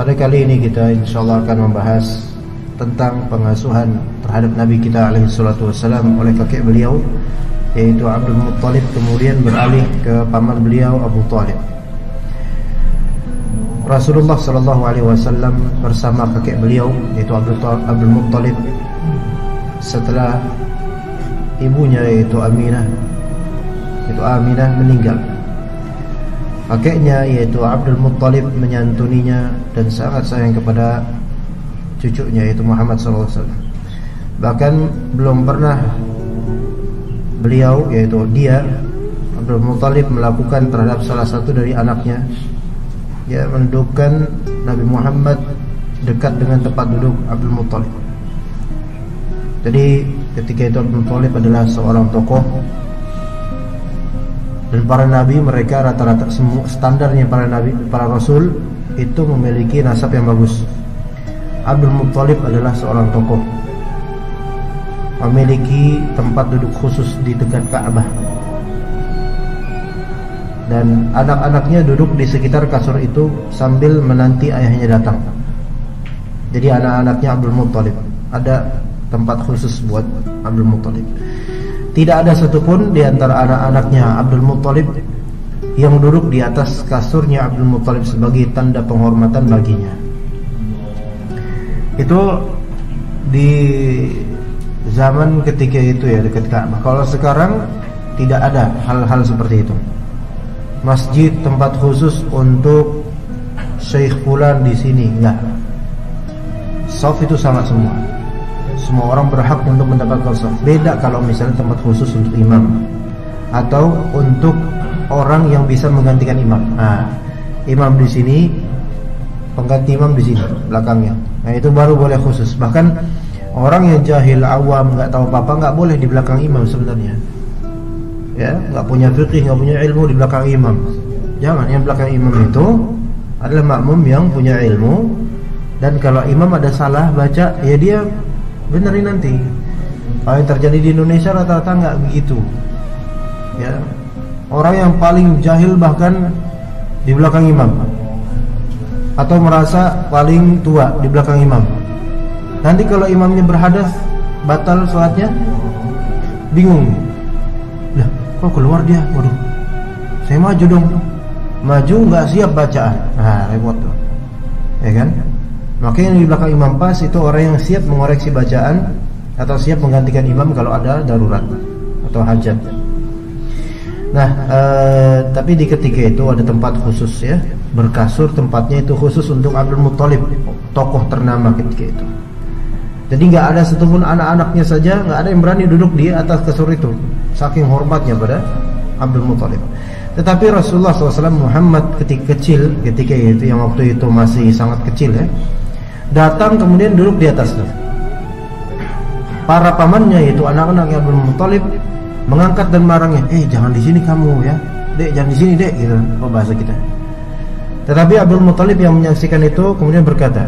Pada kali ini kita insyaallah akan membahas tentang pengasuhan terhadap Nabi kita alaihi salatu wassalam oleh kakek beliau, yaitu Abdul Muttalib, kemudian beralih ke paman beliau Abu Thalib. Rasulullah sallallahu alaihi wasallam bersama kakek beliau yaitu Abdul Muttalib setelah ibunya yaitu Aminah meninggal. Kakeknya yaitu Abdul Muttalib menyantuninya dan sangat sayang kepada cucunya yaitu Muhammad SAW. Bahkan belum pernah beliau yaitu dia Abdul Muttalib melakukan terhadap salah satu dari anaknya, ya, mendudukkan Nabi Muhammad dekat dengan tempat duduk Abdul Muttalib. Jadi ketika itu Abdul Muttalib adalah seorang tokoh, dan para nabi mereka rata-rata semua standarnya para nabi, para rasul itu memiliki nasab yang bagus. Abdul Muttalib adalah seorang tokoh, memiliki tempat duduk khusus di dekat Ka'bah, dan anak-anaknya duduk di sekitar kasur itu sambil menanti ayahnya datang. Jadi anak-anaknya Abdul Muttalib ada tempat khusus buat Abdul Muttalib. Tidak ada satupun di antara anak-anaknya Abdul Muttalib yang duduk di atas kasurnya Abdul Muttalib sebagai tanda penghormatan baginya. Itu di zaman ketika itu, ya, dekat Ka'bah. Kalau sekarang tidak ada hal-hal seperti itu. Masjid tempat khusus untuk Syekh fulan di sini, enggak. Shaf itu sama semua. Semua orang berhak untuk mendapatkan shaf. Beda kalau misalnya tempat khusus untuk imam atau untuk orang yang bisa menggantikan imam. Nah, imam di sini, pengganti imam di sini belakangnya. Nah, itu baru boleh khusus. Bahkan orang yang jahil, awam, nggak tahu apa-apa nggak boleh di belakang imam sebenarnya. Ya, nggak punya fikih, nggak punya ilmu di belakang imam. Jangan. Yang belakang imam itu adalah makmum yang punya ilmu, dan kalau imam ada salah baca, ya dia benerin nanti. Apa yang terjadi di Indonesia rata-rata nggak begitu, ya. Orang yang paling jahil bahkan di belakang imam, atau merasa paling tua di belakang imam. Nanti kalau imamnya berhadas, batal sholatnya, bingung. Lah, kok keluar dia? Waduh, saya maju dong. Maju nggak siap bacaan. Nah, repot tuh, ya kan? Makanya yang di belakang imam pas itu orang yang siap mengoreksi bacaan atau siap menggantikan imam kalau ada darurat atau hajat. Nah, tapi di ketika itu ada tempat khusus, ya, berkasur, tempatnya itu khusus untuk Abdul Muttalib, tokoh ternama ketika itu. Jadi nggak ada satupun anak-anaknya saja, nggak ada yang berani duduk di atas kasur itu, saking hormatnya pada Abdul Muttalib. Tetapi Rasulullah SAW Muhammad ketika itu yang waktu itu masih sangat kecil, ya, datang kemudian duduk di atasnya. Para pamannya yaitu anak-anak yang Abdul Muttalib mengangkat dan marahnya, jangan di sini kamu, ya, dek, jangan di sini, dek, gitu, bahasa kita. Tetapi Abdul Muttalib yang menyaksikan itu kemudian berkata,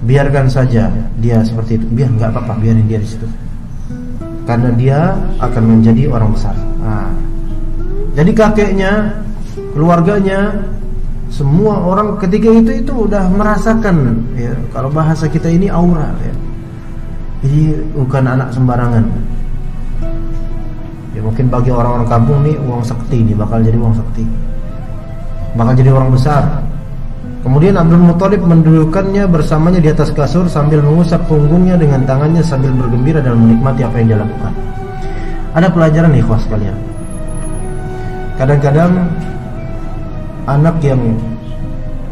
biarkan saja dia seperti itu, biar nggak apa-apa, biarin dia di situ, karena dia akan menjadi orang besar. Nah, jadi kakeknya, keluarganya, semua orang ketika itu udah merasakan, ya, kalau bahasa kita ini aura, ya. Jadi bukan anak sembarangan. Ya, mungkin bagi orang-orang kampung nih uang sekti nih, bakal jadi uang sekti, bakal jadi orang besar. Kemudian Abdul Muttalib mendudukkannya bersamanya di atas kasur sambil mengusap punggungnya dengan tangannya sambil bergembira dan menikmati apa yang dia lakukan. Ada pelajaran nih, ikhwas sekalian. Kadang-kadang anak yang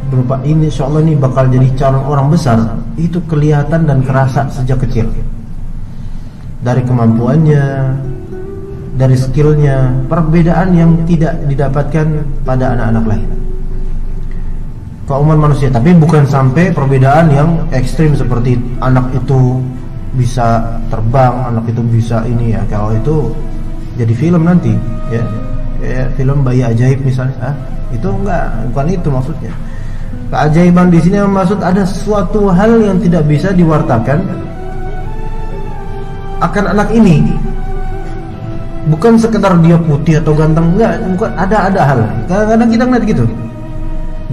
berupa ini, insyaallah ini bakal jadi calon orang besar, itu kelihatan dan kerasa sejak kecil. Dari kemampuannya, dari skillnya, perbedaan yang tidak didapatkan pada anak-anak lain, keumuman manusia. Tapi bukan sampai perbedaan yang ekstrim seperti anak itu bisa terbang, anak itu bisa ini, ya. Kalau itu jadi film nanti, ya, kayak film Bayi Ajaib misalnya, itu bukan itu maksudnya. Keajaiban di sini yang maksud ada suatu hal yang tidak bisa diwartakan akan anak ini. Bukan sekedar dia putih atau ganteng, bukan, ada hal. Kadang-kadang kita ngeliat gitu.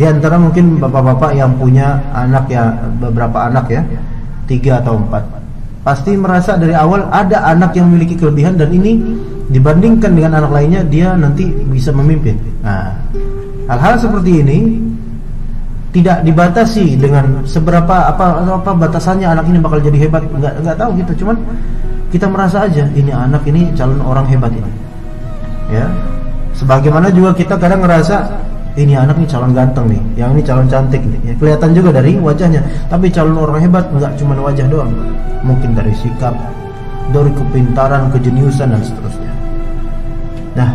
Di antara mungkin bapak-bapak yang punya anak ya, beberapa anak ya, 3 atau 4, pasti merasa dari awal ada anak yang memiliki kelebihan dan ini dibandingkan dengan anak lainnya dia nanti bisa memimpin. Nah, hal-hal seperti ini tidak dibatasi dengan seberapa apa batasannya anak ini bakal jadi hebat, enggak tahu gitu. Cuman kita merasa aja ini anak ini calon orang hebat ini. Ya. Sebagaimana juga kita kadang ngerasa ini anak ini calon ganteng nih, yang ini calon cantik nih. Ya, kelihatan juga dari wajahnya. Tapi calon orang hebat enggak cuma wajah doang. Mungkin dari sikap, dari kepintaran, kejeniusan dan seterusnya. Nah,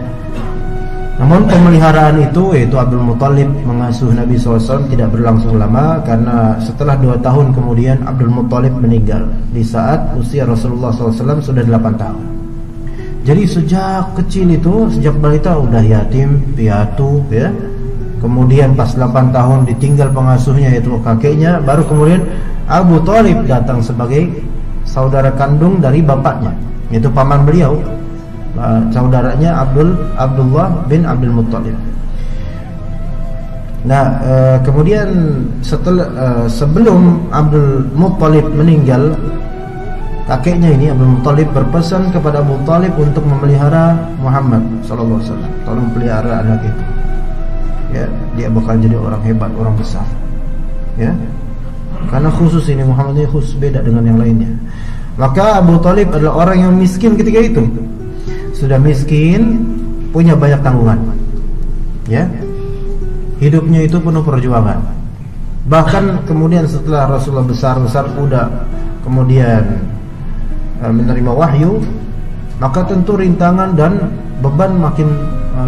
namun pemeliharaan itu, yaitu Abdul Muthalib mengasuh Nabi SAW, tidak berlangsung lama, karena setelah 2 tahun kemudian Abdul Muthalib meninggal di saat usia Rasulullah SAW sudah 8 tahun. Jadi sejak kecil itu, sejak balita udah yatim piatu ya. Kemudian pas 8 tahun ditinggal pengasuhnya yaitu kakeknya, baru kemudian Abu Thalib datang sebagai saudara kandung dari bapaknya, yaitu paman beliau. Saudaranya Abdullah bin Abdul Muthalib. Nah, kemudian sebelum Abdul Muthalib meninggal, kakeknya ini Abdul Muthalib berpesan kepada Abu Thalib untuk memelihara Muhammad sallallahu alaihi wasallam. Tolong pelihara anak itu. Ya, dia bakal jadi orang hebat, orang besar. Ya. Karena khusus ini Muhammad ini khusus beda dengan yang lainnya. Maka Abu Thalib adalah orang yang miskin ketika itu. Sudah miskin, punya banyak tanggungan. Ya. Hidupnya itu penuh perjuangan. Bahkan kemudian setelah Rasulullah besar udah kemudian menerima wahyu, maka tentu rintangan dan beban makin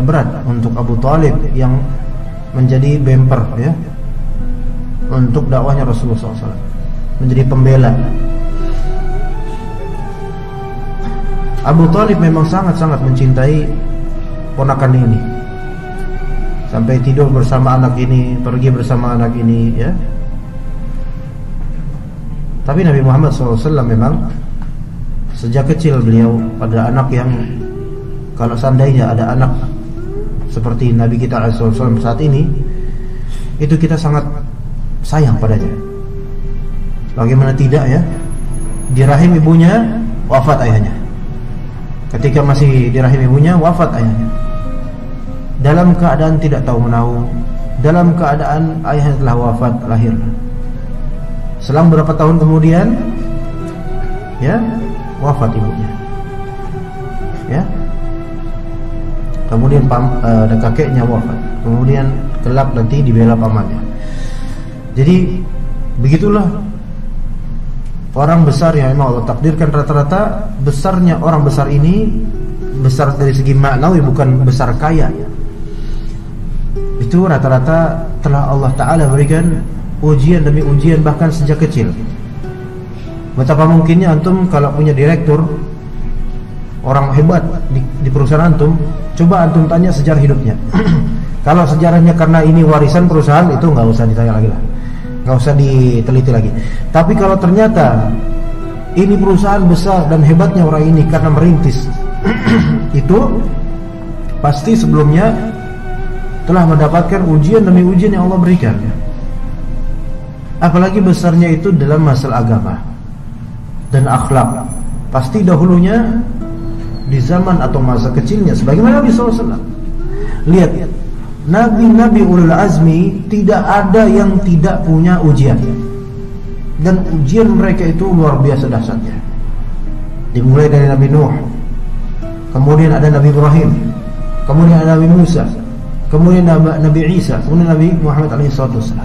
berat untuk Abu Thalib yang menjadi bemper ya untuk dakwahnya Rasulullah SAW, menjadi pembela. Abu Thalib memang sangat-sangat mencintai ponakan ini, sampai tidur bersama anak ini, pergi bersama anak ini ya. Tapi Nabi Muhammad SAW memang sejak kecil beliau pada anak yang, kalau seandainya ada anak seperti Nabi kita SAW saat ini, itu kita sangat sayang padanya. Bagaimana tidak ya, di rahim ibunya wafat ayahnya. Ketika masih di rahim ibunya wafat ayahnya, dalam keadaan tidak tahu menahu, dalam keadaan ayahnya telah wafat lahir. Selang berapa tahun kemudian ya wafat ibunya. Ya. Kemudian kakeknya wafat. Kemudian kelak nanti dibela pamannya. Jadi begitulah orang besar yang memang Allah takdirkan. Rata-rata besarnya orang besar ini besar dari segi maknawi, bukan besar kaya. Itu rata-rata telah Allah Ta'ala berikan ujian demi ujian, bahkan sejak kecil. Betapa mungkinnya antum kalau punya direktur, orang hebat di perusahaan antum, coba antum tanya sejarah hidupnya. Kalau sejarahnya karena ini warisan perusahaan, itu nggak usah ditanya lagi lah, nggak usah diteliti lagi. Tapi kalau ternyata ini perusahaan besar dan hebatnya orang ini karena merintis, itu pasti sebelumnya telah mendapatkan ujian demi ujian yang Allah berikan. Apalagi besarnya itu dalam masalah agama dan akhlak. Pasti dahulunya di zaman atau masa kecilnya, sebagaimana Nabi SAW. Lihat, Nabi-Nabi ulul azmi tidak ada yang tidak punya ujian, dan ujian mereka itu luar biasa dahsyatnya. Dimulai dari Nabi Nuh, kemudian ada Nabi Ibrahim, kemudian ada Nabi Musa, kemudian Nabi Isa, kemudian Nabi Muhammad SAW.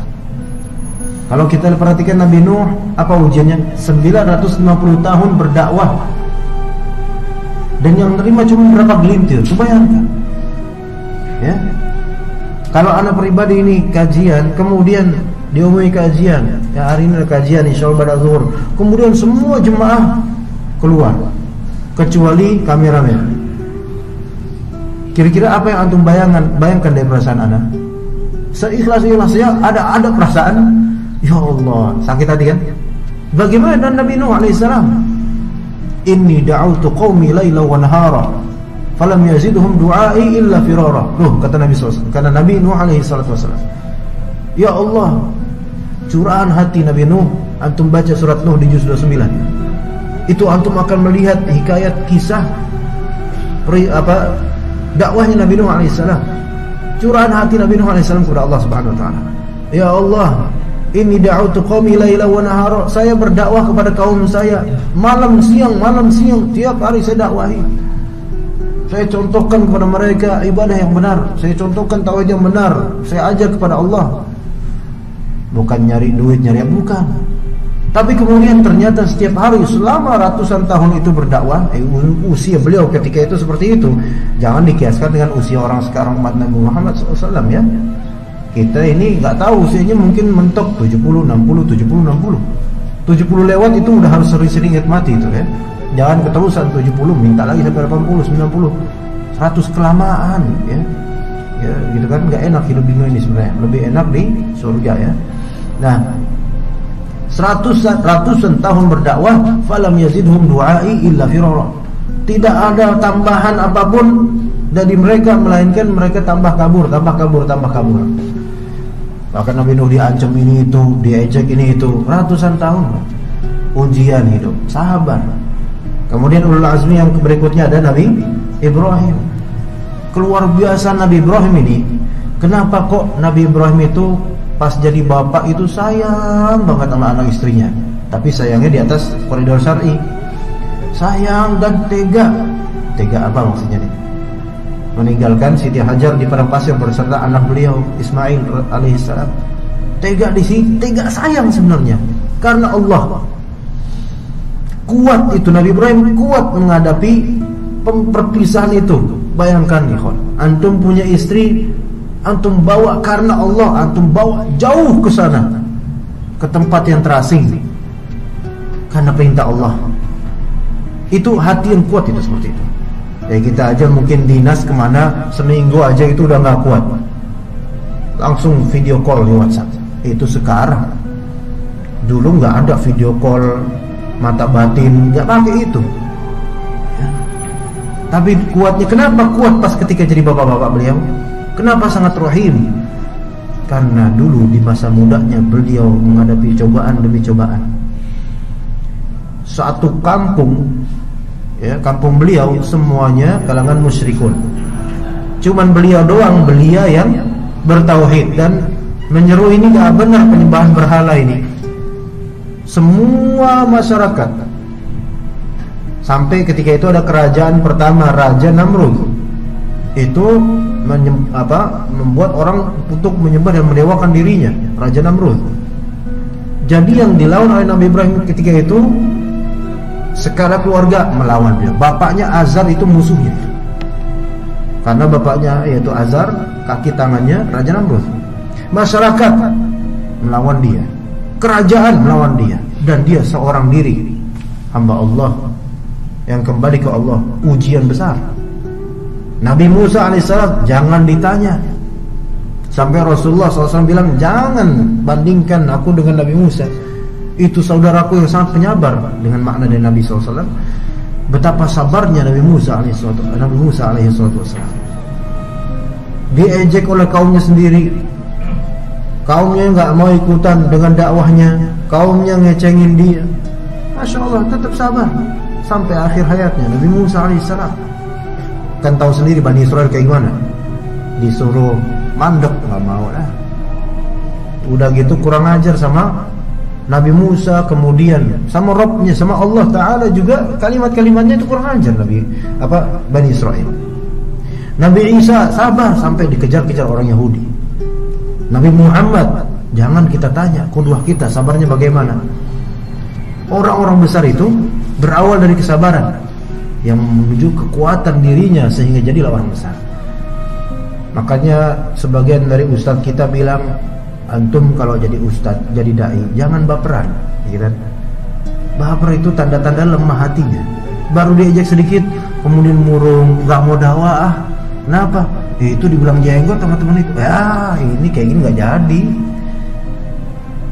Kalau kita perhatikan Nabi Nuh, apa ujiannya? 950 tahun berdakwah, dan yang terima cuma berapa gelintir. Bayangkan ya. Kalau anak pribadi ini kajian, kemudian diumumi kajian, ya hari ini ada kajian insyaallah pada zuhur, kemudian semua jemaah keluar kecuali kameramen. Kira-kira apa yang antum bayangkan dari perasaan anak? Seikhlas-ikhlasnya ada perasaan, ya Allah, sakit hati kan? Bagaimana dan Nabi Nuh alaihissalam? Inni da'autu qaumi laila wa nahara falam yazidhum du'ai illa firara. Loh, kata Nabi SAW, kata Nabi Nuh alaihi salatu wasallam, Ya Allah, curahan hati Nabi Nuh. Antum baca surat Nuh di juz 29. Itu antum akan melihat hikayat kisah dakwahnya Nabi Nuh alaihissalam. Curahan hati Nabi Nuh alaihissalam kepada Allah Subhanahu wa taala. Ya Allah, inni da'utu qaumi laila wa nahara. Saya berdakwah kepada kaum saya malam siang, tiap hari saya dakwahi. Saya contohkan kepada mereka ibadah yang benar, saya contohkan tauhid yang benar, saya ajar kepada Allah. Bukan nyari duit, bukan. Tapi kemudian ternyata setiap hari selama ratusan tahun itu berdakwah. Usia beliau ketika itu seperti itu. Jangan dikiaskan dengan usia orang sekarang umat Nabi Muhammad SAW ya. Kita ini nggak tahu usianya, mungkin mentok 70, 60, 70, 60. 70 lewat itu udah harus sering-sering mati itu ya. Jangan keterusan 70, minta lagi sampai 80, 90, 100 kelamaan ya. Ya gitu kan, nggak enak hidup di dunia ini sebenarnya. Lebih enak di surga ya. Nah, ratusan tahun berdakwah, falam yazidhum du'ai illa firara. Tidak ada tambahan apapun dari mereka melainkan mereka tambah kabur. Bahkan Nabi Nuh diancam ini itu, diejek ini itu, ratusan tahun ujian hidup, sabar. Kemudian ulul azmi yang berikutnya ada Nabi Ibrahim. Keluar biasa Nabi Ibrahim ini. Kenapa kok Nabi Ibrahim itu pas jadi bapak itu sayang banget sama anak istrinya, tapi sayangnya di atas koridor syar'i. Sayang dan tega apa maksudnya nih? Meninggalkan Siti Hajar di padang pasir beserta anak beliau Ismail alaihissalam. Tega di sini, tega sayang sebenarnya karena Allah. Kuat itu Nabi Ibrahim, kuat menghadapi perpisahan itu. Bayangkan ikhwan, antum punya istri, antum bawa karena Allah, antum bawa jauh ke sana, ke tempat yang terasing karena perintah Allah. Itu hati yang kuat itu seperti itu. Ya kita aja mungkin dinas kemana seminggu aja itu udah gak kuat, langsung video call di WhatsApp. Itu sekarang. Dulu gak ada video call mata batin, gak pakai itu ya. Tapi kuatnya, kenapa kuat pas ketika jadi bapak-bapak beliau? Kenapa sangat rahim? Karena dulu di masa mudanya beliau menghadapi cobaan demi cobaan. Satu kampung ya, kampung beliau semuanya kalangan musyrikun. Cuman beliau doang belia yang bertauhid dan menyeru ini gak benar penyembahan berhala ini. Semua masyarakat, sampai ketika itu ada kerajaan pertama Raja Namrud. Itu membuat orang untuk menyembah dan mendewakan dirinya, Raja Namrud. Jadi yang dilawan oleh Nabi Ibrahim ketika itu skala keluarga melawan dia. Bapaknya Azar itu musuhnya, karena bapaknya yaitu Azar, kaki tangannya Raja Namrud. Masyarakat melawan dia, kerajaan melawan dia, dan dia seorang diri hamba Allah yang kembali ke Allah. Ujian besar. Nabi Musa alaihissalam jangan ditanya, sampai Rasulullah SAW bilang jangan bandingkan aku dengan Nabi Musa. Itu saudaraku yang sangat penyabar, dengan makna dari Nabi SAW. Betapa sabarnya Nabi Musa alaihissalam. Diejek oleh kaumnya sendiri, kaumnya nggak mau ikutan dengan dakwahnya, kaumnya ngecengin dia. Masya Allah, tetap sabar sampai akhir hayatnya Nabi Musa alaihissalam. Kan tahu sendiri Bani Israel kayak gimana, disuruh mandek nggak mau lah. Udah gitu kurang ajar sama Nabi Musa, kemudian sama Rabbnya, sama Allah Ta'ala juga kalimat-kalimatnya itu kurang ajar Bani Israel. Nabi Isa sabar sampai dikejar-kejar orang Yahudi. Nabi Muhammad jangan kita tanya, qudwah kita sabarnya bagaimana. Orang-orang besar itu berawal dari kesabaran yang menuju kekuatan dirinya sehingga jadilah orang besar. Makanya sebagian dari ustaz kita bilang, antum kalau jadi ustaz, jadi dai, jangan baperan, gitu kan? Baper itu tanda-tanda lemah hatinya. Baru diejek sedikit, kemudian murung, nggak mau dakwah. Kenapa? Itu dibilang jenggot teman-teman itu. Ya, ini kayak gini nggak jadi.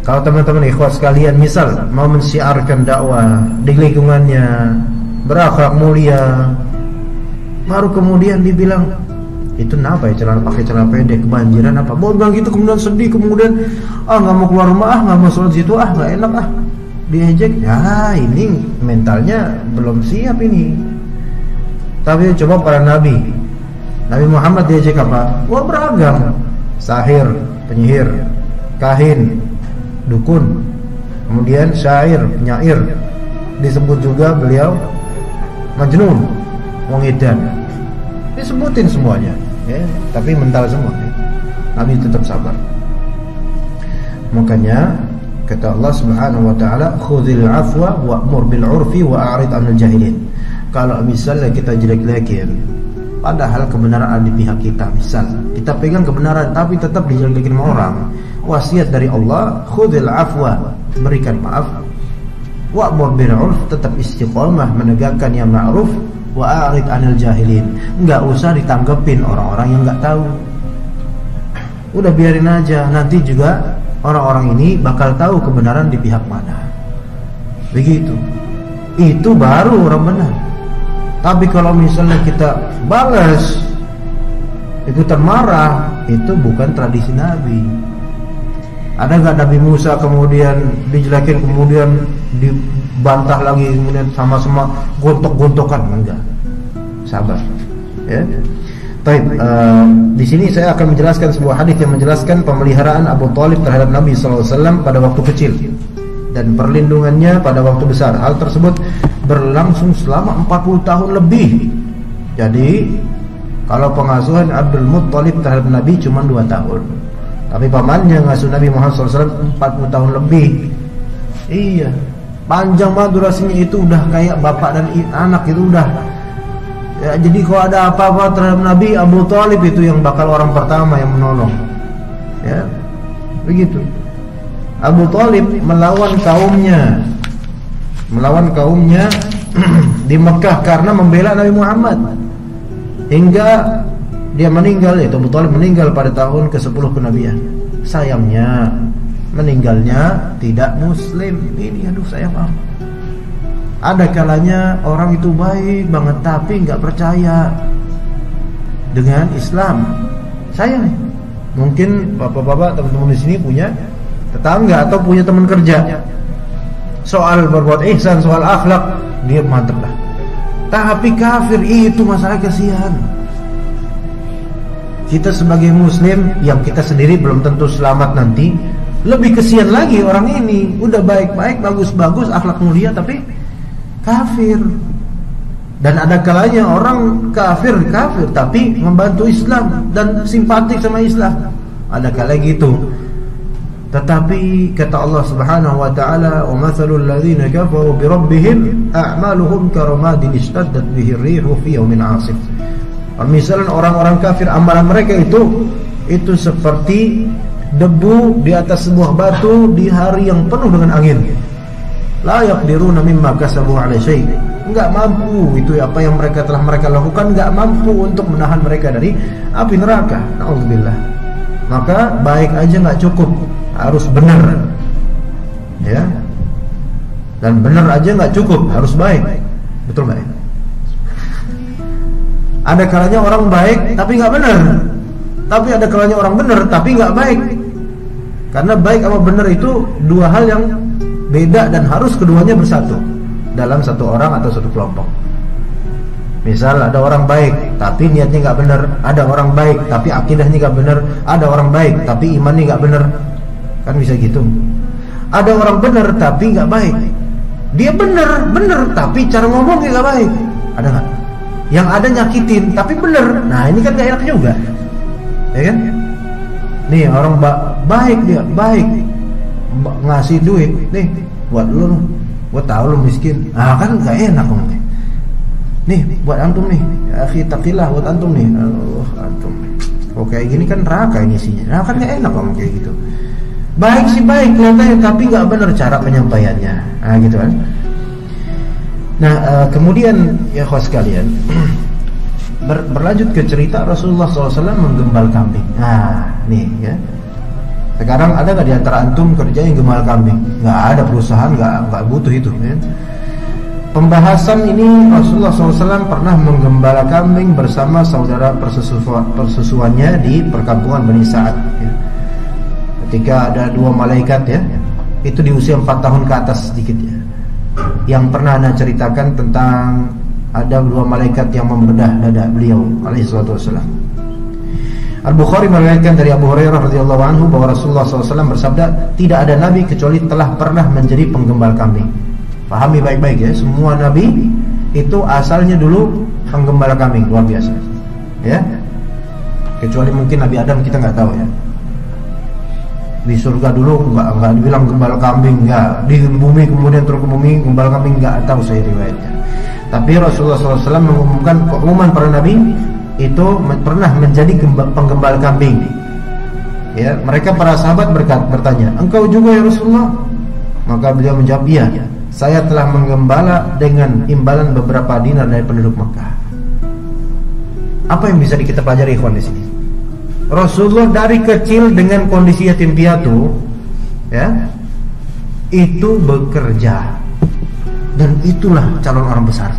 Kalau teman-teman ikhwas sekalian, misal mau mensiarkan dakwah di lingkungannya, berakhlak mulia, baru kemudian dibilang itu kenapa ya pakai celana pendek kebanjiran apa? Mau bilang gitu kemudian sedih, kemudian nggak mau keluar rumah, nggak mau sholat situ, nggak enak, diejek. Ya ini mentalnya belum siap ini. Tapi coba para Nabi Muhammad diejek apa? Wah beragam, sahir, penyihir, kahin, dukun, kemudian syair, penyair, disebut juga beliau majnun, wong edan, disebutin semuanya. Ya, tapi mental semua ya. Nabi tetap sabar. Makanya kata Allah Subhanahu wa taala, "Khudzil 'afwa wa'mur bil 'urfi wa a'rid 'anil jahilin." Kalau misalnya kita jelek-jelekin padahal kebenaran ada di pihak kita, misal kita pegang kebenaran tapi tetap dijelek-jelekin sama orang, wasiat dari Allah, "Khudzil 'afwa," berikan maaf, "wa'mur bil 'urf," tetap istiqomah menegakkan yang ma'ruf, wa a'rid 'anil jahilin, enggak usah ditanggepin orang-orang yang enggak tahu. Udah biarin aja, nanti juga orang-orang ini bakal tahu kebenaran di pihak mana. Begitu. Itu baru orang benar. Tapi kalau misalnya kita balas, ikutan marah, itu bukan tradisi Nabi. Ada enggak Nabi Musa kemudian dijelekin, kemudian dibantah lagi, kemudian sama-sama gontok-gontokan? Enggak. Sabar. Ya. Baik, di sini saya akan menjelaskan sebuah hadis yang menjelaskan pemeliharaan Abu Thalib terhadap Nabi SAW pada waktu kecil dan perlindungannya pada waktu besar. Hal tersebut berlangsung selama 40 tahun lebih. Jadi kalau pengasuhan Abdul Muttalib terhadap Nabi cuma 2 tahun, tapi pamannya ngasuh Nabi Muhammad SAW 40 tahun lebih. Iya, panjang banget durasinya, itu udah kayak bapak dan anak, itu udah ya. Jadi kalau ada apa-apa terhadap Nabi, Abu Thalib itu yang bakal orang pertama yang menolong. Ya, begitu. Abu Thalib melawan kaumnya di Mekah karena membela Nabi Muhammad hingga dia meninggal, yaitu Abu Thalib meninggal pada tahun ke-10 kenabian. Sayangnya meninggalnya tidak muslim. Ini aduh sayang banget. Ada kalanya orang itu baik banget tapi nggak percaya dengan Islam. Sayang. Mungkin bapak-bapak teman-teman di sini punya tetangga atau punya teman kerja, soal berbuat ihsan, soal akhlak dia mantep lah, tapi kafir, itu masalah. Kasihan. Kita sebagai muslim yang kita sendiri belum tentu selamat nanti, lebih kasihan lagi orang ini udah baik-baik, bagus-bagus, akhlak mulia tapi kafir. Dan ada kalanya orang kafir tapi membantu Islam dan simpatik sama Islam, ada kala gitu. Tetapi kata Allah Subhanahu wa taala, "Wa mathalul ladzina kafaru bi rabbihim a'maluhum karamadin ishtaddat bihi ar-rihu fi yawmin 'asif." Misalnya orang-orang kafir, amalan mereka itu seperti debu di atas sebuah batu di hari yang penuh dengan angin. La yaqdiruna mimma kasabu 'ala syai'. Enggak mampu, itu apa yang mereka telah lakukan enggak mampu untuk menahan mereka dari api neraka. Nauzubillah. Maka baik aja enggak cukup, harus benar. Ya. Dan benar aja enggak cukup, harus baik. Betul enggak? Ada kalanya orang baik tapi enggak benar. Tapi ada kalanya orang benar tapi enggak baik. Karena baik sama benar itu dua hal yang beda dan harus keduanya bersatu dalam satu orang atau satu kelompok. Misal ada orang baik tapi niatnya nggak benar, ada orang baik tapi akidahnya nggak benar, ada orang baik tapi imannya nggak benar, kan bisa gitu. Ada orang benar tapi nggak baik, dia benar tapi cara ngomongnya nggak baik, ada nggak? Yang ada nyakitin tapi benar, nah ini kan nggak enak juga, ya kan? Nih orang baik, dia baik ngasih duit, nih buat lu, gua tahu lu miskin, kan nggak enak ngomongnya. Nih buat antum nih, ya akhi taqillah, buat antum nih. Antum kok kayak gini kan neraka ini isinya. Nah kan gak enak ngomong kayak gitu. Baik sih baik kelihatannya tapi gak benar cara penyampaiannya. Nah gitu kan. Nah kemudian ya kawan sekalian, berlanjut ke cerita Rasulullah SAW menggembal kambing. Nah nih ya, sekarang ada gak di antara antum kerja yang gembal kambing? Gak ada, perusahaan gak butuh itu ya. pembahasan ini Rasulullah SAW pernah menggembala kambing bersama saudara persusuannya di perkampungan Bani Sa'ad ya. Ketika ada 2 malaikat ya, itu di usia 4 tahun ke atas sedikit ya, yang pernah Anda ceritakan tentang ada 2 malaikat yang membedah dada beliau alaihi salatu wassalam. Al-Bukhari meriwayatkan dari Abu Hurairah radhiyallahu anhu bahwa Rasulullah SAW bersabda, tidak ada nabi kecuali telah pernah menjadi penggembala kambing. Pahami baik-baik ya, semua nabi itu asalnya dulu penggembala kambing, luar biasa ya. Kecuali mungkin Nabi Adam, kita nggak tahu ya. Di surga dulu nggak dibilang gembala kambing, nggak. Di bumi kemudian turun ke bumi gembala kambing, nggak tahu saya riwayatnya. Tapi Rasulullah SAW mengumumkan keumuman para nabi itu pernah menjadi penggembala kambing. Ya, mereka para sahabat bertanya, engkau juga ya Rasulullah? Maka beliau menjawab, iya, saya telah menggembala dengan imbalan beberapa dinar dari penduduk Makkah. Apa yang bisa kita pelajari ikhwan di sini? Rasulullah dari kecil dengan kondisi yatim piatu, ya, itu bekerja, dan itulah calon orang besar.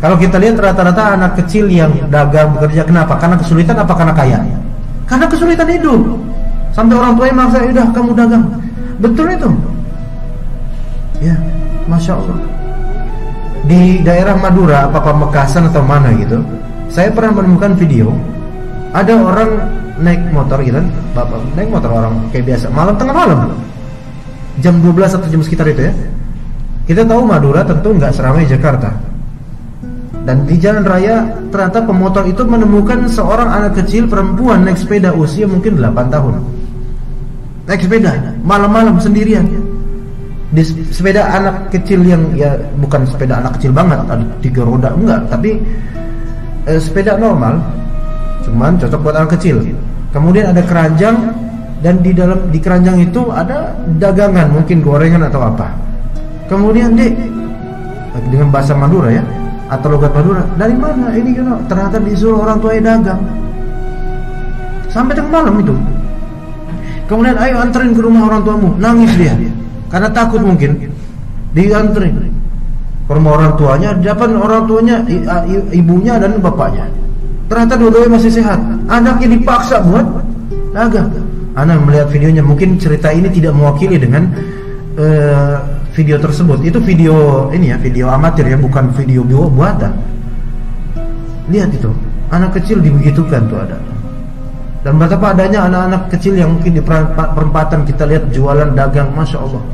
Kalau kita lihat rata-rata anak kecil yang dagang bekerja, kenapa? Karena kesulitan apa karena kaya? Karena kesulitan hidup. Sampai orang tuanya maksa, udah kamu dagang. Betul itu. Ya, Masya Allah. Di daerah Madura, apa Pamekasan atau mana gitu, saya pernah menemukan video. Ada orang naik motor gitu, bapak naik motor orang kayak biasa, malam, tengah malam, jam 12 atau jam sekitar itu ya. Kita tahu Madura tentu nggak seramai Jakarta. Dan di jalan raya ternyata pemotor itu menemukan seorang anak kecil perempuan naik sepeda usia mungkin 8 tahun. Naik sepeda malam-malam sendirian. Di sepeda anak kecil yang ya bukan sepeda anak kecil banget, ada 3 roda enggak, tapi sepeda normal, cuman cocok buat anak kecil. Kemudian ada keranjang, dan di keranjang itu ada dagangan, mungkin gorengan atau apa. Kemudian Dek, dengan bahasa Madura ya, atau logat Madura, dari mana ini? Ternyata disuruh orang tuanya dagang sampai tengah malam itu. Kemudian ayo anterin ke rumah orang tuamu. Nangis dia karena takut, mungkin dianterin ke rumah orang tuanya. Dapat orang tuanya, ibunya dan bapaknya, ternyata dua-duanya masih sehat. Anaknya dipaksa buat dagang. Anak melihat videonya, mungkin cerita ini tidak mewakili dengan video tersebut. Itu video ini ya, video amatir ya, bukan video buatan. Lihat itu, anak kecil dibegitukan tuh ada. Dan betapa adanya anak-anak kecil yang mungkin di perempatan kita lihat jualan dagang, Masya Allah.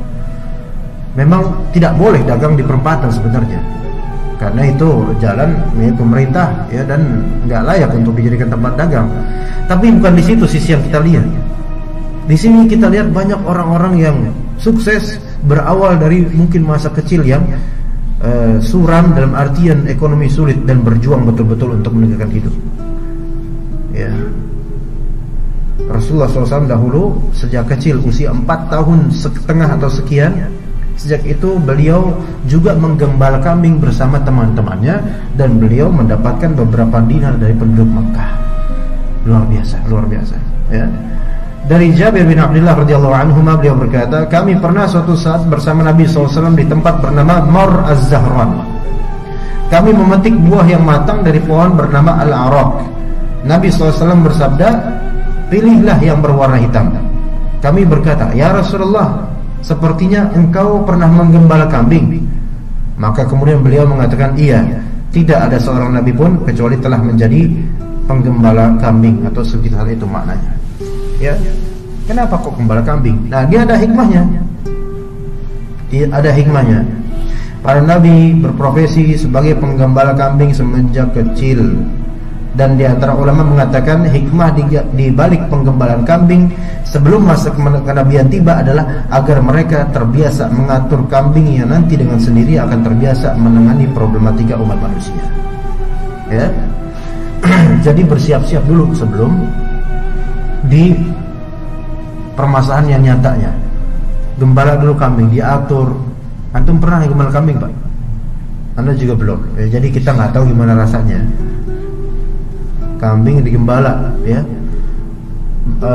Memang tidak boleh dagang di perempatan sebenarnya, karena itu jalan milik pemerintah ya, dan nggak layak untuk dijadikan tempat dagang. Tapi bukan di situ sisi yang kita lihat. Di sini kita lihat banyak orang-orang yang sukses berawal dari mungkin masa kecil yang suram dalam artian ekonomi sulit, dan berjuang betul-betul untuk menegakkan hidup. Ya. Rasulullah SAW dahulu sejak kecil usia 4 tahun setengah atau sekian, sejak itu beliau juga menggembala kambing bersama teman-temannya, dan beliau mendapatkan beberapa dinar dari penduduk Makkah. Luar biasa ya. Dari Jabir bin Abdullah radhiyallahu anhu, beliau berkata, kami pernah suatu saat bersama Nabi SAW di tempat bernama Mar Az-Zahran. Kami memetik buah yang matang dari pohon bernama Al-Araq. Nabi SAW bersabda, pilihlah yang berwarna hitam. Kami berkata, ya Rasulullah, sepertinya engkau pernah menggembala kambing. Maka kemudian beliau mengatakan, iya, tidak ada seorang nabi pun kecuali telah menjadi penggembala kambing, atau sekitar itu maknanya. Ya, kenapa kok gembala kambing? Nah, dia ada hikmahnya. Ada hikmahnya. Para nabi berprofesi sebagai penggembala kambing semenjak kecil. Dan di antara ulama mengatakan hikmah di balik penggembalaan kambing sebelum masa kenabian tiba adalah agar mereka terbiasa mengatur kambing yang nanti dengan sendiri akan terbiasa menangani problematika umat manusia. Ya. Jadi bersiap-siap dulu sebelum di permasalahan yang nyatanya. Gembala dulu kambing, diatur. Antum pernah gembala kambing, Pak? Anda juga belum. Ya, jadi kita nggak tahu gimana rasanya kambing digembala, ya.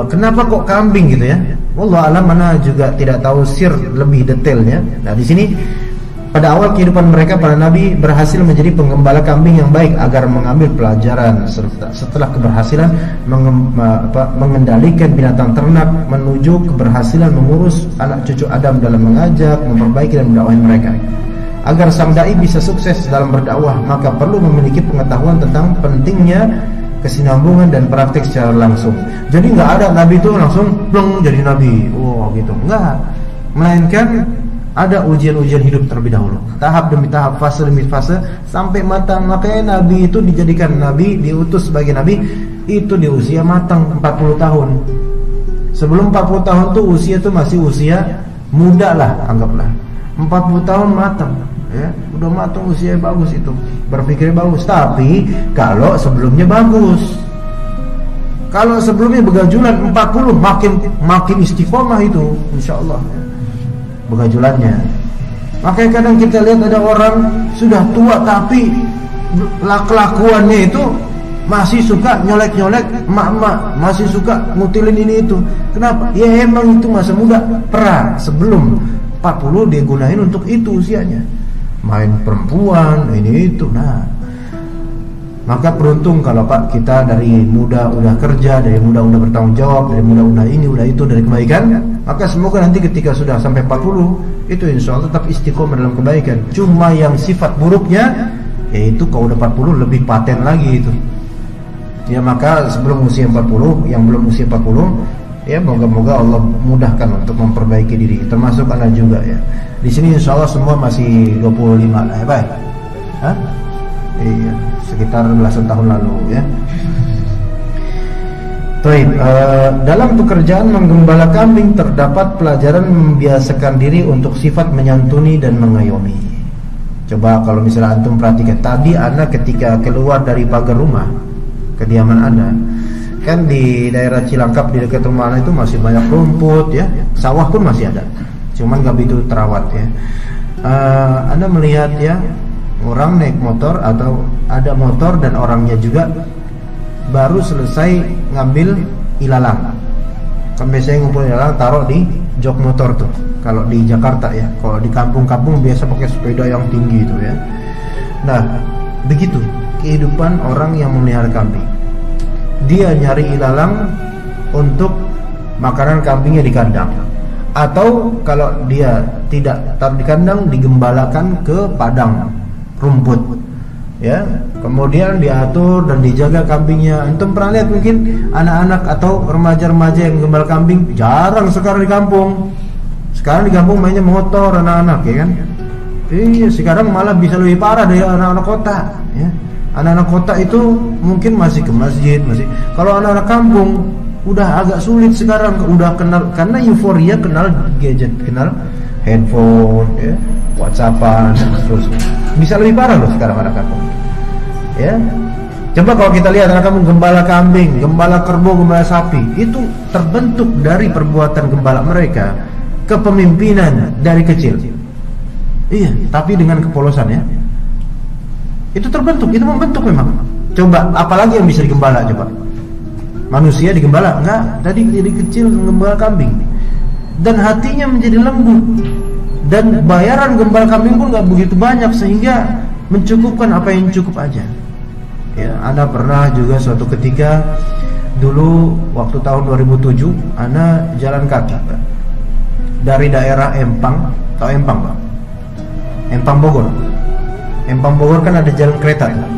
Kenapa kok kambing gitu ya? Wallahu alam, mana juga tidak tahu sir lebih detailnya. Nah, di sini Pada awal kehidupan mereka, para nabi berhasil menjadi penggembala kambing yang baik agar mengambil pelajaran. Setelah keberhasilan mengendalikan binatang ternak, menuju keberhasilan mengurus anak cucu Adam dalam mengajak, memperbaiki dan mendakwahi mereka. Agar sang dai bisa sukses dalam berdakwah, maka perlu memiliki pengetahuan tentang pentingnya kesinambungan dan praktik secara langsung. Jadi nggak ada nabi itu langsung pleng jadi nabi, gitu, nggak. Melainkan ada ujian-ujian hidup terlebih dahulu, tahap demi tahap, fase demi fase, sampai matang. Makanya nabi itu dijadikan nabi, diutus sebagai nabi itu di usia matang 40 tahun. Sebelum 40 tahun tuh usia tuh masih usia muda lah, anggaplah. 40 tahun matang, ya, udah matang, usia bagus itu, berpikirnya bagus. Tapi kalau sebelumnya bagus, kalau sebelumnya begajulan 40, makin istiqomah itu, insyaallah ya, begajulannya. Makanya kadang kita lihat ada orang sudah tua tapi kelakuannya itu masih suka nyolek-nyolek emak-emak, masih suka ngutilin ini itu. Kenapa? Ya emang itu masa muda, perang sebelum 40 dia gunain untuk itu usianya, main perempuan ini itu. Nah, maka beruntung kalau Pak kita dari muda udah kerja, dari muda udah bertanggung jawab, dari muda udah ini udah itu, dari kebaikan. Maka semoga nanti ketika sudah sampai 40 itu insya Allah tetap istiqomah dalam kebaikan. Cuma yang sifat buruknya yaitu kalau udah 40 lebih paten lagi itu. Ya maka sebelum usia 40, yang belum usia 40, ya moga-moga Allah mudahkan untuk memperbaiki diri, termasuk anak juga ya. Di sini insya Allah semua masih 25 lah ya, baik. Hah? Iya, sekitar belasan tahun lalu ya. Baik, dalam pekerjaan menggembala kambing terdapat pelajaran membiasakan diri untuk sifat menyantuni dan mengayomi. Coba kalau misalnya antum perhatikan, tadi anak ketika keluar dari pagar rumah kediaman Anda, kan di daerah Cilangkap di dekat rumah Anda itu masih banyak rumput ya, sawah pun masih ada, cuman gak begitu terawat ya. Anda melihat ya, orang naik motor atau ada motor dan orangnya juga baru selesai ngambil ilalang. Kan biasanya ngumpul ilalang taruh di jok motor tuh. Kalau di Jakarta ya, kalau di kampung-kampung biasa pakai sepeda yang tinggi itu ya. Nah, begitu kehidupan orang yang memelihara kambing. Dia nyari ilalang untuk makanan kambingnya di kandang. Atau kalau dia tidak taruh di kandang, digembalakan ke padang rumput. Ya, kemudian diatur dan dijaga kambingnya. Antum pernah lihat mungkin anak-anak atau remaja-remaja yang gembala kambing? Jarang sekarang di kampung. Sekarang di kampung mainnya motor anak-anak ya kan. Iya, sekarang malah bisa lebih parah dari anak-anak kota ya. Anak-anak kota itu mungkin masih ke masjid, masih. Kalau anak-anak kampung udah agak sulit sekarang, udah kenal, karena euforia kenal gadget, kenal handphone ya, WhatsAppan dan seterusnya. Bisa lebih parah loh sekarang anak kampung. Ya. Coba kalau kita lihat anak kampung gembala kambing, gembala kerbau, gembala sapi, itu terbentuk dari perbuatan gembala mereka, kepemimpinan dari kecil. Iya, tapi dengan kepolosan ya. Itu terbentuk, itu membentuk memang. Coba apalagi yang bisa digembala coba? Manusia digembala? Enggak, tadi dari kecil gembala kambing. Dan hatinya menjadi lembut. Dan bayaran gembala kambing pun gak begitu banyak, sehingga mencukupkan apa yang cukup aja. Ya, Anda pernah juga suatu ketika dulu waktu tahun 2007 Anda jalan kaki Pak, dari daerah Empang, tahu Empang Pak? Empang Bogor. Empang Bogor kan ada jalan kereta Pak.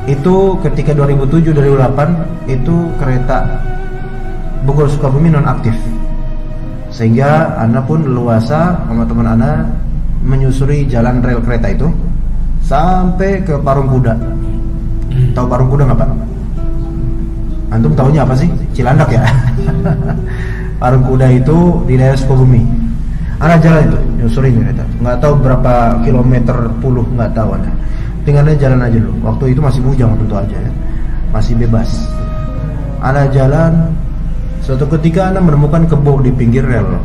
Itu ketika 2007-2008 itu kereta Bogor Sukabumi nonaktif, sehingga Anda pun leluasa sama teman Anda menyusuri jalan rel kereta itu sampai ke Parung Kuda. Tahu Parung Kuda nggak Pak? Antum tahunya apa sih? Cilandak ya. Parung Kuda itu di daerah Sukabumi. Anda jalan itu, nyusuri kereta. Nggak tahu berapa kilometer puluh, nggak tahu Anda. Tinggalnya jalan aja dulu. Waktu itu masih bujang tentu aja ya. Masih bebas. Anda jalan, suatu ketika Anda menemukan kebo di pinggir rel.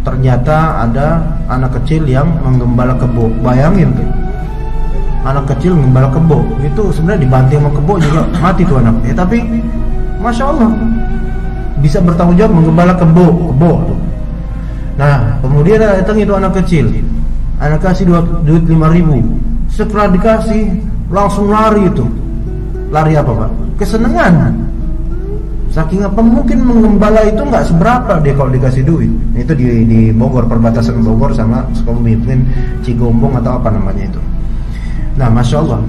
Ternyata ada anak kecil yang menggembala kebo. Bayangin tuh, anak kecil menggembala kebo. Itu sebenarnya dibanting sama kebo juga mati tuh anak. Ya tapi Masya Allah bisa bertanggung jawab menggembala kebo tuh. Nah kemudian datang itu anak kecil. anak kasih duit 5.000. Setelah dikasih langsung lari itu. Lari apa Pak? Kesenangan. Saking apa, mungkin menggembala itu nggak seberapa dia kalau dikasih duit. Itu di Bogor, perbatasan Bogor sama Sukabumi, mungkin Cigombong atau apa namanya itu. Nah, Masya Allah,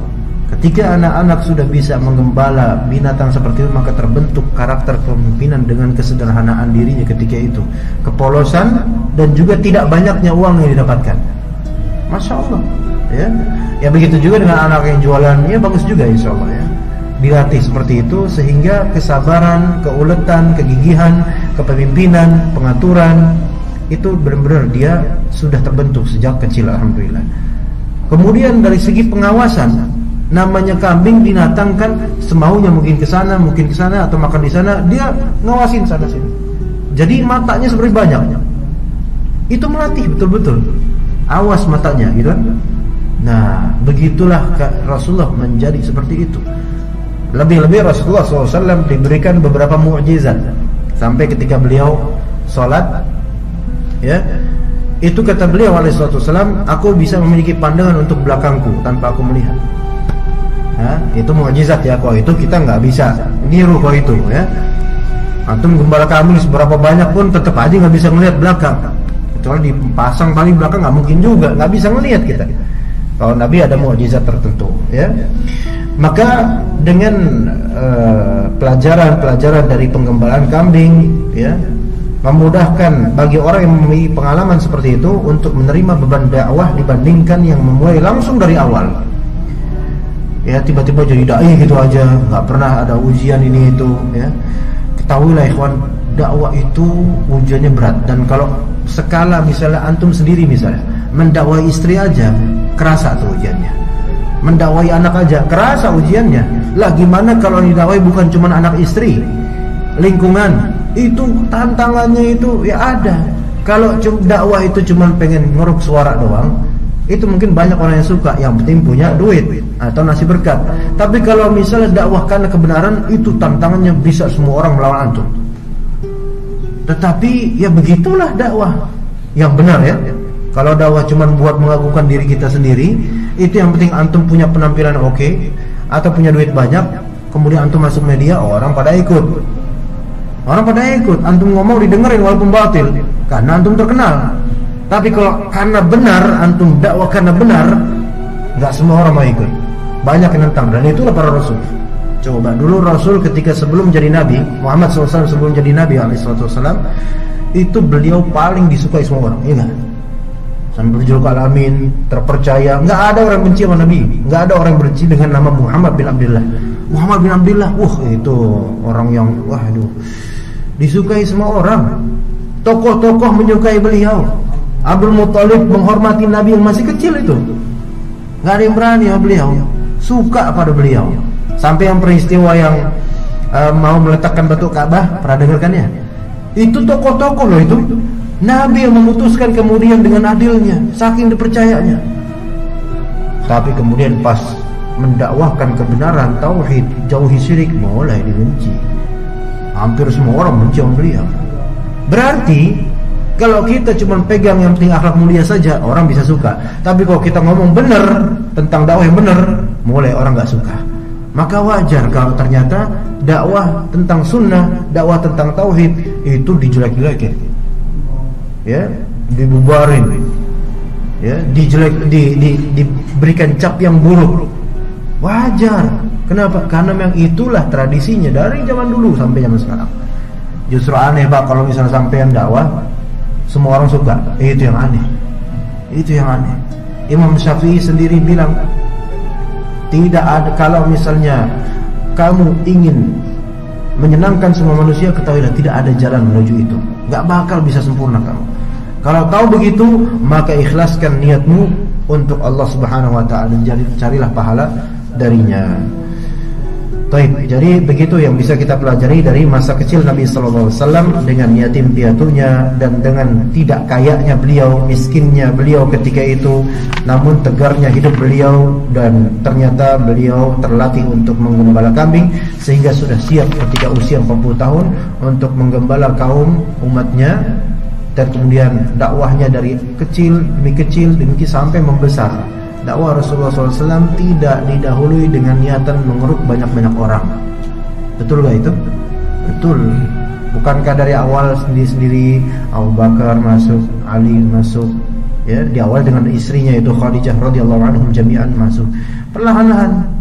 ketika anak-anak sudah bisa menggembala binatang seperti itu, maka terbentuk karakter kepemimpinan dengan kesederhanaan dirinya ketika itu, kepolosan, dan juga tidak banyaknya uang yang didapatkan. Masya Allah, ya begitu juga dengan anak yang jualan, ya bagus juga insya Allah ya. Dilatih seperti itu sehingga kesabaran, keuletan, kegigihan, kepemimpinan, pengaturan itu benar-benar dia sudah terbentuk sejak kecil, alhamdulillah. Kemudian dari segi pengawasan, namanya kambing binatang kan semaunya, mungkin ke sana atau makan di sana, dia ngawasin sana sini. Jadi matanya seperti banyak. Itu melatih betul-betul. Awas matanya gitu kan. Nah, begitulah Rasulullah menjadi seperti itu. Lebih-lebih Rasulullah SAW diberikan beberapa mukjizat. Sampai ketika beliau sholat, ya, itu kata beliau alaihissalam, aku bisa memiliki pandangan untuk belakangku tanpa aku melihat. Itu mukjizat ya. Kalau itu kita nggak bisa niru kalau itu ya. Antum gembala kambing seberapa banyak pun tetap aja nggak bisa melihat belakang. Kecuali dipasang tali belakang nggak mungkin juga, nggak bisa melihat kita. Kalau Nabi ada mukjizat tertentu ya. Maka dengan pelajaran-pelajaran dari penggembalaan kambing ya, memudahkan bagi orang yang memiliki pengalaman seperti itu untuk menerima beban dakwah dibandingkan yang memulai langsung dari awal. Ya, tiba-tiba jadi dai gitu aja, nggak pernah ada ujian ini itu ya. Ketahuilah ikhwan, dakwah itu ujiannya berat. Dan kalau skala misalnya antum sendiri misalnya mendakwai istri aja kerasa tuh ujiannya, mendakwai anak aja kerasa ujiannya. Lah gimana kalau didakwai bukan cuma anak istri, lingkungan, itu tantangannya itu ya ada. Kalau dakwah itu cuma pengen ngeruk suara doang, itu mungkin banyak orang yang suka, yang penting punya duit atau nasi berkat. Tapi kalau misalnya dakwah karena kebenaran, itu tantangannya bisa semua orang melawan antum. Tetapi ya begitulah dakwah yang benar ya. Kalau dakwah cuma buat mengagungkan diri kita sendiri, itu yang penting antum punya penampilan oke, atau punya duit banyak, kemudian antum masuk media, orang pada ikut. Orang pada ikut, antum ngomong didengerin walaupun batil, karena antum terkenal. Tapi kalau karena benar, antum dakwah karena benar, nggak semua orang mau ikut. Banyak yang nentang, dan itulah para rasul. Coba dulu Rasul ketika sebelum jadi Nabi, Muhammad SAW sebelum jadi Nabi SAW, itu beliau paling disukai semua orang, iya nggak? Sampai berjuluk Al-Amin, terpercaya. Nggak ada orang benci sama Nabi, nggak ada orang benci dengan nama Muhammad bin Abdullah. Muhammad bin Abdullah, itu orang yang disukai semua orang. Tokoh-tokoh menyukai beliau. Abdul Muthalib menghormati Nabi yang masih kecil itu. Nggak ada yang berani sama beliau, suka pada beliau. Sampai yang peristiwa yang mau meletakkan batu Ka'bah, pernah dengarkan ya? Itu tokoh-tokoh loh itu. Nabi yang memutuskan kemudian dengan adilnya, saking dipercayanya. Tapi kemudian pas mendakwahkan kebenaran, tauhid, jauhi syirik, mulai dibenci. Hampir semua orang benci sama beliau. Berarti kalau kita cuma pegang yang penting akhlak mulia saja, orang bisa suka. Tapi kalau kita ngomong benar tentang dakwah yang benar, mulai orang nggak suka. Maka wajar kalau ternyata dakwah tentang sunnah, dakwah tentang tauhid itu dijelek-jelekin, ya, dibubarin, ya, diberikan cap yang buruk. Wajar. Kenapa? Karena memang itulah tradisinya dari zaman dulu sampai zaman sekarang. Justru aneh Pak kalau misalnya sampean dakwah semua orang suka, itu yang aneh. Itu yang aneh. Imam Syafi'i sendiri bilang, tidak ada, kalau misalnya kamu ingin menyenangkan semua manusia, ketahuilah tidak ada jalan menuju itu. Gak bakal bisa sempurna kamu. Kalau tahu begitu, maka ikhlaskan niatmu untuk Allah Subhanahu wa ta'ala dan carilah pahala darinya. Baik, jadi begitu yang bisa kita pelajari dari masa kecil Nabi sallallahu alaihi wasallam dengan yatim piatunya dan dengan tidak kayanya beliau, miskinnya beliau ketika itu, namun tegarnya hidup beliau dan ternyata beliau terlatih untuk menggembala kambing sehingga sudah siap ketika usia 40 tahun untuk menggembala kaum umatnya dan kemudian dakwahnya dari kecil demi sampai membesar. Dakwah Rasulullah SAW tidak didahului dengan niatan mengeruk banyak-banyak orang. Betul gak itu? Betul. Bukankah dari awal sendiri Abu Bakar masuk, Ali masuk, ya, di awal dengan istrinya itu Khadijah radhiyallahu anhum jami'an masuk. Perlahan-lahan.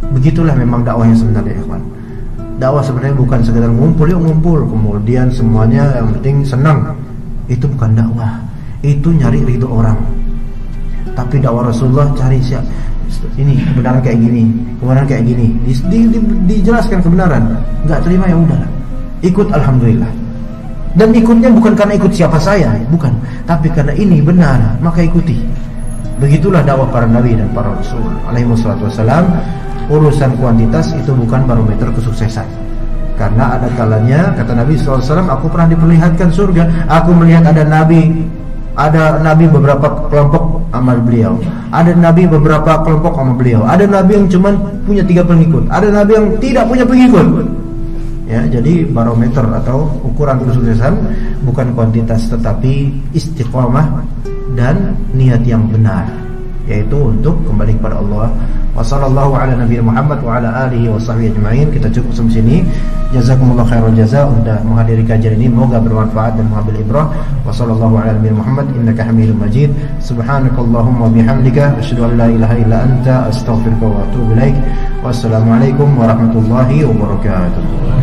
Begitulah memang dakwahnya sebenarnya, ikhwan. Dakwah sebenarnya bukan sekedar ngumpul, yuk ngumpul, kemudian semuanya yang penting senang. Itu bukan dakwah. Itu nyari ridho orang. Tapi dakwah Rasulullah cari siap. Ini kebenaran kayak gini, kebenaran kayak gini. Dijelaskan kebenaran, enggak terima ya udah. Ikut alhamdulillah. Dan ikutnya bukan karena ikut siapa saya, bukan, tapi karena ini benar, maka ikuti. Begitulah dakwah para nabi dan para rasul alaihi wassalam. Urusan kuantitas itu bukan barometer kesuksesan. Karena ada kalanya kata Nabi SAW, aku pernah diperlihatkan surga, aku melihat ada nabi beberapa kelompok amal beliau, ada nabi beberapa kelompok amal beliau, ada nabi yang cuma punya 3 pengikut, ada nabi yang tidak punya pengikut. Ya, jadi barometer atau ukuran kesuksesan bukan kuantitas tetapi istiqomah dan niat yang benar, yaitu untuk kembali kepada Allah. Wassallallahu ala nabiyina Muhammad wa ala alihi washabbihi ajma'in. Kita cukup sampai sini. Jazakumullah khairal jaza sudah menghadiri kajian ini, semoga bermanfaat dan mengambil ibrah. Wassallallahu ala nabiyina Muhammad innaka Hamidum Majid. Subhanakallahumma bihamdika asyhadu an la ilaha illa anta astaghfiruka wa atubu ilaik. Wassalamualaikum warahmatullahi wabarakatuh.